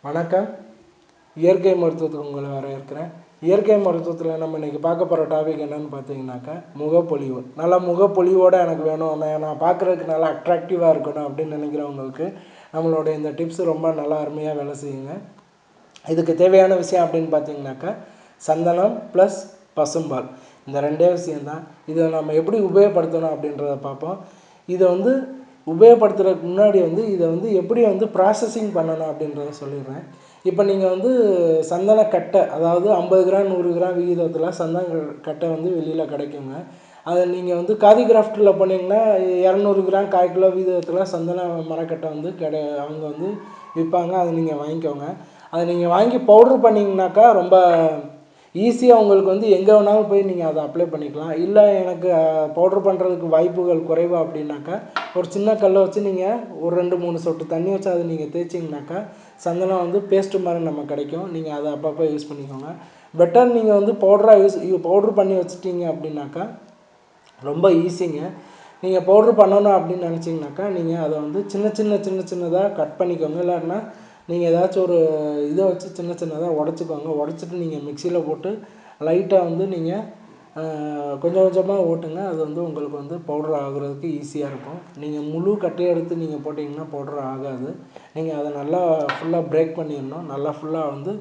வணக்கம். இயற்கை மருத்துவத்துக்கு உங்களை வரவேற்கிறேன். இயற்கை மருத்துவத்தில் நம்ம இன்றைக்கி பார்க்க போகிற டாபிக் என்னென்னு பார்த்தீங்கன்னாக்கா முகப்பொலிவு. நல்லா முகப்பொலிவோடு எனக்கு வேணும், நான் பார்க்குறதுக்கு நல்லா அட்ராக்டிவாக இருக்கணும் அப்படின்னு நினைக்கிறவங்களுக்கு நம்மளோட இந்த டிப்ஸ் ரொம்ப நல்லா அருமையாக வேலை செய்யுங்க. இதுக்கு தேவையான விஷயம் அப்படின்னு பார்த்தீங்கன்னாக்கா சந்தனம் ப்ளஸ் பசும்பால், இந்த ரெண்டே விஷயந்தான். இதை நம்ம எப்படி உபயோகப்படுத்தணும் அப்படின்றத பார்ப்போம். இதை உபயோகப்படுத்துறதுக்கு முன்னாடி இதை எப்படி ப்ராசஸிங் பண்ணணும் அப்படின்றத சொல்லிடுறேன். இப்போ நீங்கள் சந்தன கட்டை, அதாவது 50 கிராம் 100 கிராம் விகிதத்தில் சந்தன கட்டை வெளியில் கிடைக்குங்க. அதை நீங்கள் காதி கிராஃப்டில் போனீங்கன்னா 200 கிராம் 1/4 கிலோ விகிதத்தில் சந்தன மரக்கட்டை அவங்க விற்பாங்க. அதை நீங்கள் வாங்கிக்கோங்க. அதை நீங்கள் வாங்கி பவுட்ரு பண்ணிங்கனாக்கா ரொம்ப ஈஸியாக உங்களுக்கு எங்கே வேணாலும் போய் நீங்கள் அதை அப்ளை பண்ணிக்கலாம். இல்லை எனக்கு பவுட்ரு பண்ணுறதுக்கு வாய்ப்புகள் குறைவா அப்படின்னாக்கா ஒரு சின்ன கல்லை வச்சு நீங்கள் ஒரு 2-3 சொட்டு தண்ணி வச்சு அதை நீங்கள் தேய்ச்சிங்கனாக்கா சந்தனம் பேஸ்ட்டு மாதிரி நம்ம கிடைக்கும். நீங்கள் அதை அப்பப்போ யூஸ் பண்ணிக்கோங்க. பெட்டர் நீங்கள் பவுட்ரு பண்ணி வச்சுட்டீங்க அப்படின்னாக்கா ரொம்ப ஈஸிங்க. நீங்கள் பவுட்ரு பண்ணணும் அப்படின்னு நினச்சிங்கனாக்கா நீங்கள் அதை சின்னதாக கட் பண்ணிக்கோங்க. இல்லைன்னா நீங்கள் ஏதாச்சும் ஒரு இதை வச்சு சின்னதாக உடச்சிக்கோங்க. உடச்சிட்டு நீங்கள் மிக்சியில் போட்டு லைட்டாக நீங்கள் கொஞ்சம் கொஞ்சமாக ஓட்டுங்க. அது உங்களுக்கு பவுட்ரு ஆகுறதுக்கு ஈஸியாக இருக்கும். நீங்கள் முழு கட்டையை எடுத்து நீங்கள் போட்டிங்கன்னா பவுட்ரு ஆகாது. நீங்கள் அதை நல்லா ஃபுல்லாக பிரேக் பண்ணிடணும். நல்லா ஃபுல்லாக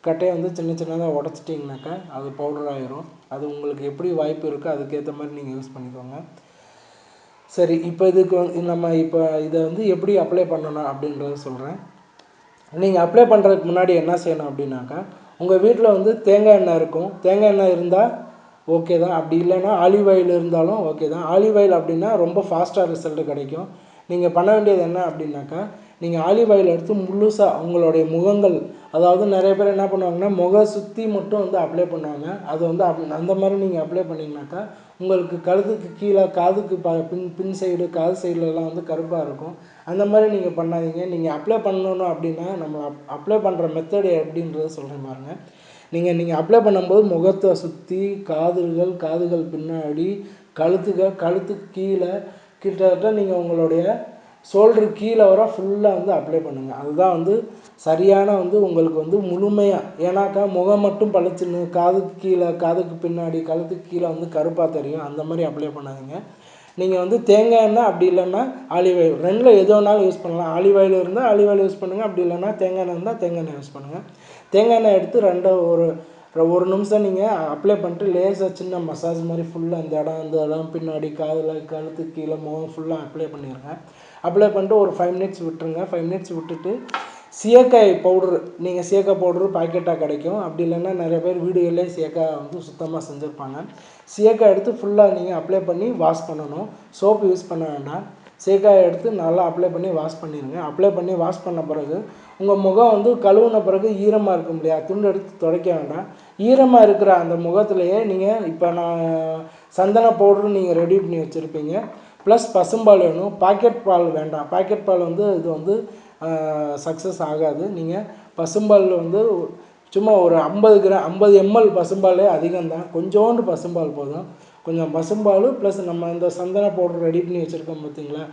கட்டையை சின்னதாக உடச்சிட்டிங்கனாக்கா அது பவுட்ரு ஆகிரும். அது உங்களுக்கு எப்படி வாய்ப்பு இருக்கோ அதுக்கேற்ற மாதிரி நீங்கள் யூஸ் பண்ணிக்கோங்க. சரி, இப்போ இதுக்கு நம்ம இதை எப்படி அப்ளை பண்ணணும் அப்படின்றத சொல்கிறேன். நீங்கள் அப்ளை பண்ணுறதுக்கு முன்னாடி என்ன செய்யணும் அப்படின்னாக்கா உங்கள் வீட்டில் தேங்காய் எண்ணெய் இருக்கும். தேங்காய் எண்ணெய் இருந்தால் ஓகே தான். அப்படி இல்லைன்னா ஆலிவ் ஆயில் இருந்தாலும் ஓகே தான். ஆலிவ் ஆயில் அப்படின்னா ரொம்ப ஃபாஸ்ட்டாக ரிசல்ட்டு கிடைக்கும். நீங்கள் பண்ண வேண்டியது என்ன அப்படின்னாக்கா நீங்கள் ஆலிவ் ஆயில் எடுத்து முழுசாக உங்களுடைய முகங்கள், அதாவது நிறைய பேர் என்ன பண்ணுவாங்கன்னா முக சுற்றி மட்டும் அப்ளை பண்ணுவாங்க. அது அந்த மாதிரி நீங்கள் அப்ளை பண்ணிங்கனாக்கா உங்களுக்கு கழுத்துக்கு கீழே காதுக்கு பின் சைடு காது சைட்லலாம் கருப்பாக இருக்கும். அந்த மாதிரி நீங்கள் பண்ணாதீங்க. நீங்கள் அப்ளை பண்ணணும் அப்படின்னா நம்ம அப்ளை பண்ணுற மெத்தடு எப்படின்றத சொல்கிறேன் பாருங்க. நீங்கள் அப்ளை பண்ணும்போது முகத்தை சுற்றி காதுகள் பின்னாடி கழுத்துக்கு கீழே கிட்டத்தட்ட நீங்கள் உங்களுடைய ஷோல்டரு கீழே வர ஃபுல்லாக அப்ளை பண்ணுங்கள். அதுதான் சரியான உங்களுக்கு முழுமையாக. ஏன்னாக்கா முகம் மட்டும் பளிச்சுன்னு காதுக்கு கீழே காதுக்கு பின்னாடி கழுத்துக்கு கீழே கருப்பாக தெரியும். அந்த மாதிரி அப்ளை பண்ணாதீங்க. நீங்கள் தேங்காய் எண்ணெய் அப்படி இல்லைன்னா ஆலிவ் ஆயில், ரெண்டில் எது வேணாலும் யூஸ் பண்ணலாம். ஆலிவ் ஆயில் இருந்தால் ஆலிவ் ஆயில் யூஸ் பண்ணுங்கள். அப்படி இல்லைன்னா தேங்காய் எண்ணெய் இருந்தால் தேங்காய் எண்ணெய் யூஸ் பண்ணுங்கள். தேங்காய் எண்ணெய் எடுத்து ஒரு நிமிஷம் நீங்கள் அப்ளை பண்ணிட்டு லேசாக சின்ன மசாஜ் மாதிரி ஃபுல்லாக இந்த இடம் பின்னாடி கழுத்து கீழே முகம் ஃபுல்லாக அப்ளை பண்ணிடுங்க. அப்ளை பண்ணிட்டு ஒரு 5 மினிட்ஸ் விட்டுருங்க. 5 மினிட்ஸ் விட்டுட்டு சீயக்காய் பவுட்ரு, நீங்கள் சீயக்காய் பவுட்ரு பாக்கெட்டாக கிடைக்கும். அப்படி இல்லைன்னா நிறைய பேர் வீடுகளிலே சீயக்காய் சுத்தமாக செஞ்சுருப்பாங்க. சீயக்காய் எடுத்து ஃபுல்லாக நீங்கள் அப்ளை பண்ணி வாஷ் பண்ணணும். சோப்பு யூஸ் பண்ண வேண்டாம். சீயக்காய் எடுத்து நல்லா அப்ளை பண்ணி வாஷ் பண்ணிடுங்க. அப்ளை பண்ணி வாஷ் பண்ண பிறகு உங்கள் முகம் கழுவுன பிறகு ஈரமாக இருக்கும் இல்லையா, துண்டு எடுத்து துடைக்க வேண்டாம். ஈரமாக இருக்கிற அந்த முகத்துலையே நீங்கள் இப்போ நான் சந்தன பவுட்ரு நீங்கள் ரெடி பண்ணி வச்சுருப்பீங்க. ப்ளஸ் பசும்பால் வேணும். பாக்கெட் பால் வேண்டாம். பாக்கெட் பால் இது சக்ஸஸ் ஆகாது. நீங்கள் பசும்பால் சும்மா ஒரு 50 ml பசும்பாலே அதிகம்தான். கொஞ்சோண்டு பசும்பால் போதும். கொஞ்சம் பசும்பால் ப்ளஸ் நம்ம இந்த சந்தன பவுடர் ரெடி பண்ணி வச்சுருக்கோம் பார்த்தீங்களா,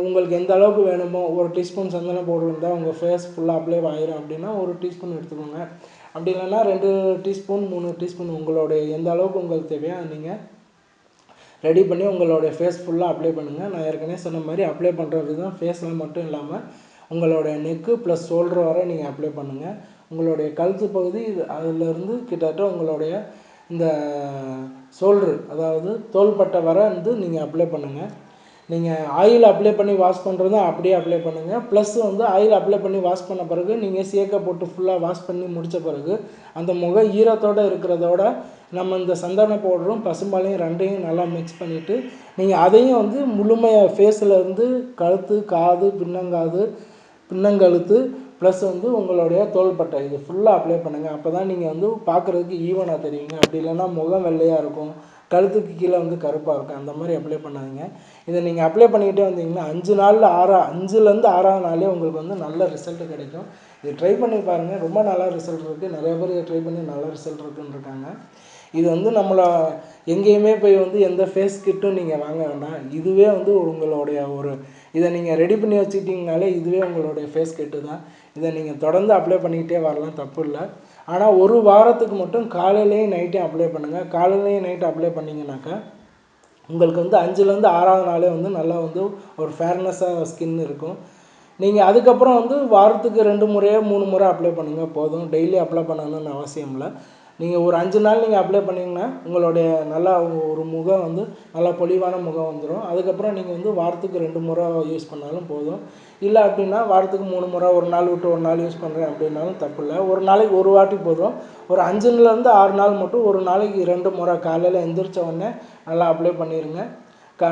உங்களுக்கு எந்த அளவுக்கு வேணுமோ 1 டீஸ்பூன் சந்தன பவுடர் இருந்தால் உங்கள் ஃபேஸ் ஃபுல்லாக அப்ளை ஆயிரும் அப்படின்னா 1 டீஸ்பூன் எடுத்துக்கோங்க. அப்படி இல்லைன்னா 2 டீஸ்பூன் 3 டீஸ்பூன் உங்களுடைய எந்த அளவுக்கு உங்களுக்கு தேவையோ நீங்கள் ரெடி பண்ணி உங்களுடைய ஃபேஸ் ஃபுல்லாக அப்ளை பண்ணுங்கள். நான் ஏற்கனவே சொன்ன மாதிரி அப்ளை பண்ணுற விதம் ஃபேஸில் மட்டும் இல்லாமல் உங்களுடைய நெக்கு ப்ளஸ் ஷோல்டர் வரை நீங்கள் அப்ளை பண்ணுங்கள். உங்களுடைய கழுத்து பகுதி அதிலிருந்து கிட்டத்தட்ட உங்களுடைய இந்த ஷோல்டரு, அதாவது தோள்பட்டை வரை நீங்கள் அப்ளை பண்ணுங்கள். நீங்கள் ஆயில் அப்ளை பண்ணி வாஷ் பண்ணுறதும் அப்படியே அப்ளை பண்ணுங்கள். ப்ளஸ் ஆயில் அப்ளை பண்ணி வாஷ் பண்ண பிறகு நீங்கள் சீயக்காய் போட்டு ஃபுல்லாக வாஷ் பண்ணி முடித்த பிறகு அந்த முக ஈரத்தோடு இருக்கிறதோட நம்ம இந்த சந்தன பவுடரும் பசும்பாலையும் ரெண்டையும் நல்லா மிக்ஸ் பண்ணிவிட்டு நீங்கள் அதையும் முழுமையாக ஃபேஸில் கழுத்து காது பின்னங்கழுத்து ப்ளஸ் உங்களுடைய தோள்பட்டை இது ஃபுல்லாக அப்ளை பண்ணுங்கள். அப்போ தான் நீங்கள் பார்க்குறதுக்கு ஈவனாக தெரியுங்க. அப்படி இல்லைன்னா முகம் வெள்ளையாக இருக்கும், கழுத்துக்கு கீழே கருப்பாக இருக்கும். அந்த மாதிரி அப்ளை பண்ணாதீங்க. இதை நீங்கள் அப்ளை பண்ணிக்கிட்டே வந்தீங்கன்னா 5லேருந்து 6ஆவது நாளே உங்களுக்கு நல்ல ரிசல்ட்டு கிடைக்கும். இது ட்ரை பண்ணி பாருங்கள். ரொம்ப நல்லா ரிசல்ட் இருக்குது. நிறைய பேர் இதை ட்ரை பண்ணி நல்ல ரிசல்ட் இருக்குன்னு இருக்காங்க. இது நம்மளை எங்கேயுமே போய் வந்து எந்த ஃபேஸ் கிட்டும் நீங்கள் வாங்க வேண்டாம். இதுவே வந்து உங்களுடைய ஒரு இதை நீங்கள் ரெடி பண்ணி வச்சுக்கிட்டிங்கனாலே இதுவே உங்களுடைய ஃபேஸ் கிட்டு தான். இதை நீங்கள் தொடர்ந்து அப்ளை பண்ணிக்கிட்டே வரலாம், தப்பு இல்லை. ஆனால் ஒரு வாரத்துக்கு மட்டும் காலையிலேயும் நைட்டையும் அப்ளை பண்ணுங்கள். காலையிலேயும் நைட்டு அப்ளை பண்ணிங்கனாக்கா உங்களுக்கு வந்து 5லேருந்து 6வது நாளே வந்து நல்லா வந்து ஒரு ஃபேர்னஸாக ஸ்கின் இருக்கும். நீங்கள் அதுக்கப்புறம் வந்து வாரத்துக்கு 2 முறையோ 3 முறை அப்ளை பண்ணுங்கள் போதும். டெய்லி அப்ளை பண்ணணும்னு அவசியம் இல்லை. நீங்கள் ஒரு 5 நாள் நீங்கள் அப்ளை பண்ணிங்கன்னா உங்களுடைய நல்லா ஒரு முகம் வந்து நல்லா பொலிவான முகம் வந்துடும். அதுக்கப்புறம் நீங்கள் வந்து வாரத்துக்கு 2 முறை யூஸ் பண்ணாலும் போதும். இல்லை அப்படின்னா வாரத்துக்கு 3 முறை, ஒரு நாள் விட்டு ஒரு நாள் யூஸ் பண்ணுறேன் அப்படின்னாலும் தப்பு இல்லை. ஒரு நாளைக்கு ஒரு வாட்டி போதும். ஒரு 5லேருந்து 6 நாள் மட்டும் ஒரு நாளைக்கு 2 முறை காலையில் எந்திரிச்ச உடனே நல்லா அப்ளை பண்ணிடுங்க.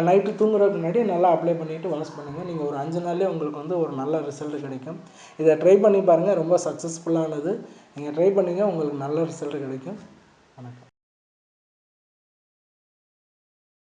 நைட்டு தூங்குறதுக்கு முன்னாடி நல்லா அப்ளை பண்ணிவிட்டு வாஷ் பண்ணுங்கள். நீங்கள் ஒரு 5 நாள்லேயே உங்களுக்கு வந்து ஒரு நல்ல ரிசல்ட் கிடைக்கும். இதை ட்ரை பண்ணி பாருங்கள். ரொம்ப சக்ஸஸ்ஃபுல்லானது. நீங்கள் ட்ரை பண்ணுங்கள், உங்களுக்கு நல்ல ரிசல்ட் கிடைக்கும். வணக்கம்.